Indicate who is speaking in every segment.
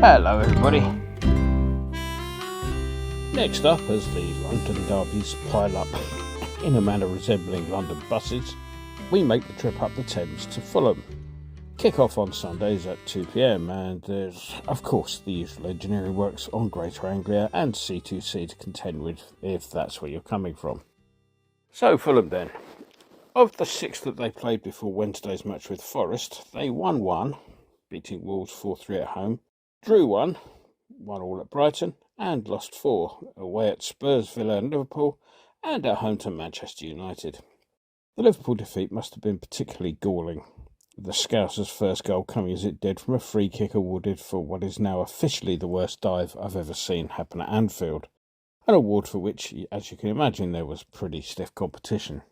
Speaker 1: Hello everybody. Next up, as the London derbies pile up in a manner resembling London buses, we make the trip up the Thames to Fulham. Kick-off on Sundays at 2 p.m, and there's of course the usual engineering works on Greater Anglia and C2C to contend with, if that's where you're coming from. So Fulham then. Of the 6 that they played before Wednesday's match with Forest, they won 1, beating Wolves 4-3 at home, drew 1 all at Brighton, and lost 4 away at Spurs, Villa and Liverpool, and at home to Manchester United. The Liverpool defeat must have been particularly galling, the Scousers' first goal coming as it did from a free kick awarded for what is now officially the worst dive I've ever seen happen at Anfield, an award for which, as you can imagine, there was pretty stiff competition.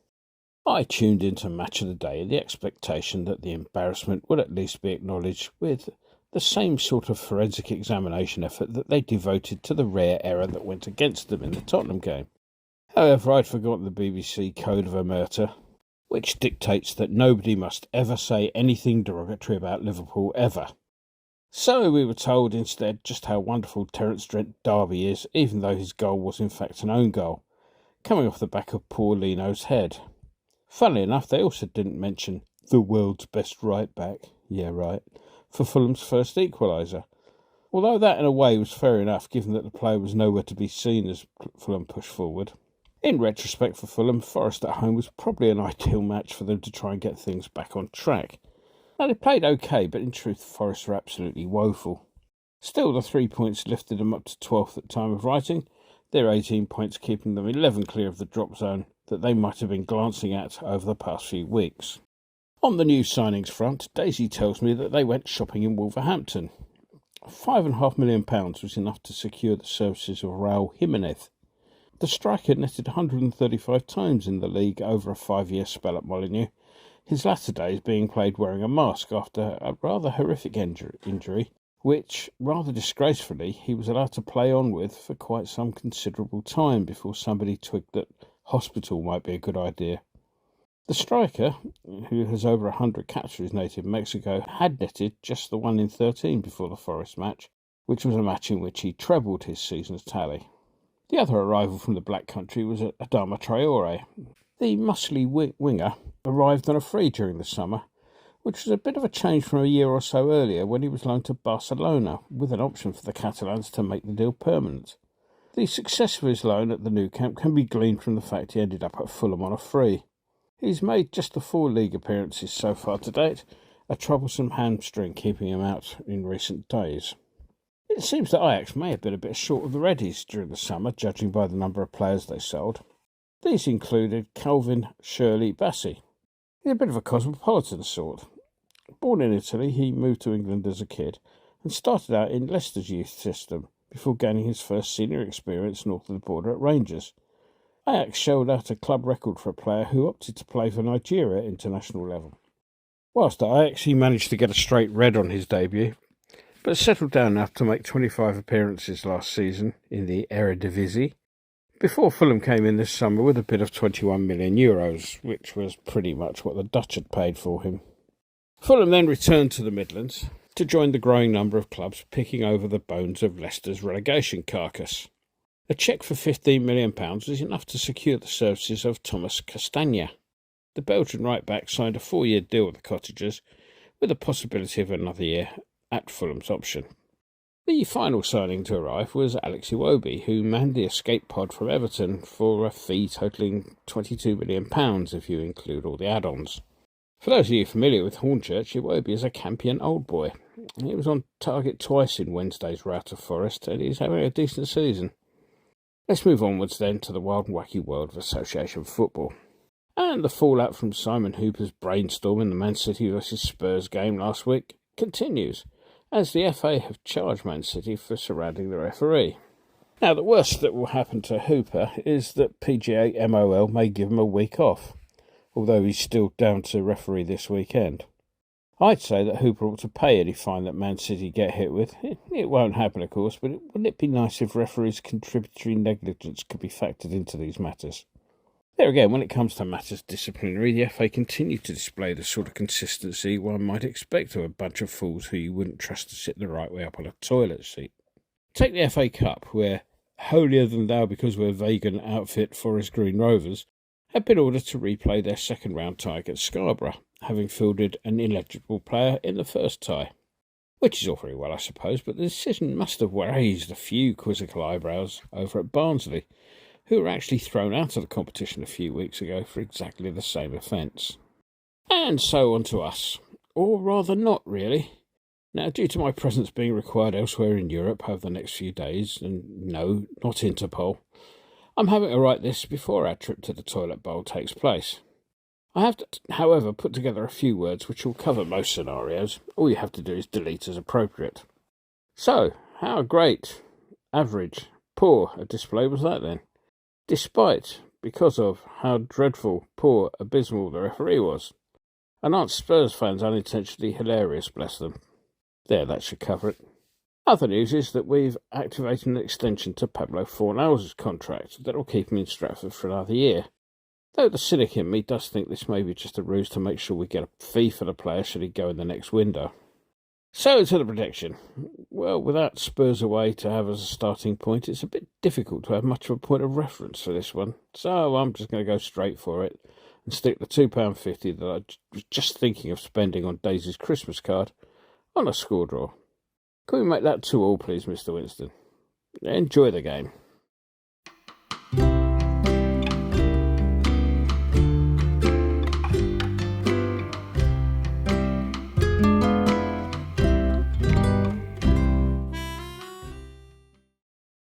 Speaker 1: I tuned into Match of the Day in the expectation that the embarrassment would at least be acknowledged with the same sort of forensic examination effort that they devoted to the rare error that went against them in the Tottenham game. However, I'd forgotten the BBC Code of Omerta, which dictates that nobody must ever say anything derogatory about Liverpool ever. So we were told instead just how wonderful Terence D'Arby is, even though his goal was in fact an own goal, coming off the back of poor Lino's head. Funnily enough, they also didn't mention the world's best right-back, yeah right, for Fulham's first equaliser. Although that in a way was fair enough, given that the player was nowhere to be seen as Fulham pushed forward. In retrospect for Fulham, Forest at home was probably an ideal match for them to try and get things back on track. Now they played okay, but in truth Forest were absolutely woeful. Still, the 3 points lifted them up to 12th at time of writing, their 18 points keeping them 11 clear of the drop zone that they might have been glancing at over the past few weeks. On the new signings front, Daisy tells me that they went shopping in Wolverhampton. £5.5 million was enough to secure the services of Raul Jimenez. The striker netted 135 times in the league over a 5-year spell at Molineux, his latter days being played wearing a mask after a rather horrific injury, which, rather disgracefully, he was allowed to play on with for quite some considerable time before somebody twigged that hospital might be a good idea. The striker, who has over 100 caps for his native Mexico, had netted just the 1 in 13 before the Forest match, which was a match in which he trebled his season's tally. The other arrival from the Black Country was Adama Traore. The muscly winger arrived on a free during the summer, which was a bit of a change from a year or so earlier when he was loaned to Barcelona, with an option for the Catalans to make the deal permanent. The success of his loan at the Nou Camp can be gleaned from the fact he ended up at Fulham on a free. He's made just the 4 league appearances so far to date, a troublesome hamstring keeping him out in recent days. It seems that Ajax may have been a bit short of the readies during the summer, judging by the number of players they sold. These included Calvin Shirley Bassey. He's a bit of a cosmopolitan sort. Born in Italy, he moved to England as a kid and started out in Leicester's youth system before gaining his first senior experience north of the border at Rangers. Ajax shelled out a club record for a player who opted to play for Nigeria at international level. Whilst at Ajax, he managed to get a straight red on his debut, but settled down enough to make 25 appearances last season in the Eredivisie, before Fulham came in this summer with a bid of €21 million, which was pretty much what the Dutch had paid for him. Fulham then returned to the Midlands to join the growing number of clubs picking over the bones of Leicester's relegation carcass. A cheque for £15 million was enough to secure the services of Thomas Castagna. The Belgian right-back signed a 4-year deal with the Cottagers, with the possibility of another year at Fulham's option. The final signing to arrive was Alex Iwobi, who manned the escape pod from Everton for a fee totalling £22 million if you include all the add-ons. For those of you familiar with Hornchurch, Iwobi is a Campion old boy. He was on target twice in Wednesday's rout of Forest, and he's having a decent season. Let's move onwards then to the wild and wacky world of association football. And the fallout from Simon Hooper's brainstorm in the Man City vs Spurs game last week continues, as the FA have charged Man City for surrounding the referee. Now, the worst that will happen to Hooper is that PGA MOL may give him a week off, although he's still down to referee this weekend. I'd say that Hooper ought to pay any fine that Man City get hit with. It won't happen, of course, but wouldn't it be nice if referees' contributory negligence could be factored into these matters? There again, when it comes to matters disciplinary, the FA continue to display the sort of consistency one might expect of a bunch of fools who you wouldn't trust to sit the right way up on a toilet seat. Take the FA Cup, where holier than thou because we're vegan outfit Forest Green Rovers have been ordered to replay their second round tie against Scarborough, having fielded an ineligible player in the first tie. Which is all very well, I suppose, but the decision must have raised a few quizzical eyebrows over at Barnsley, who were actually thrown out of the competition a few weeks ago for exactly the same offence. And so on to us. Or rather not, really. Now, due to my presence being required elsewhere in Europe over the next few days, and no, not Interpol, I'm having to write this before our trip to the toilet bowl takes place. I have, however, put together a few words which will cover most scenarios. All you have to do is delete as appropriate. So, how great, average, poor a display was that then? Despite, because of, how dreadful, poor, abysmal the referee was. And aren't Spurs fans unintentionally hilarious, bless them? There, that should cover it. Other news is that we've activated an extension to Pablo Fornals' contract that will keep him in Stratford for another year. Though the cynic in me does think this may be just a ruse to make sure we get a fee for the player should he go in the next window. So to the prediction. Well, without Spurs away to have as a starting point, it's a bit difficult to have much of a point of reference for this one. So I'm just going to go straight for it and stick the £2.50 that I was just thinking of spending on Daisy's Christmas card on a score draw. Can we make that 2-2, please, Mr. Winston? Enjoy the game.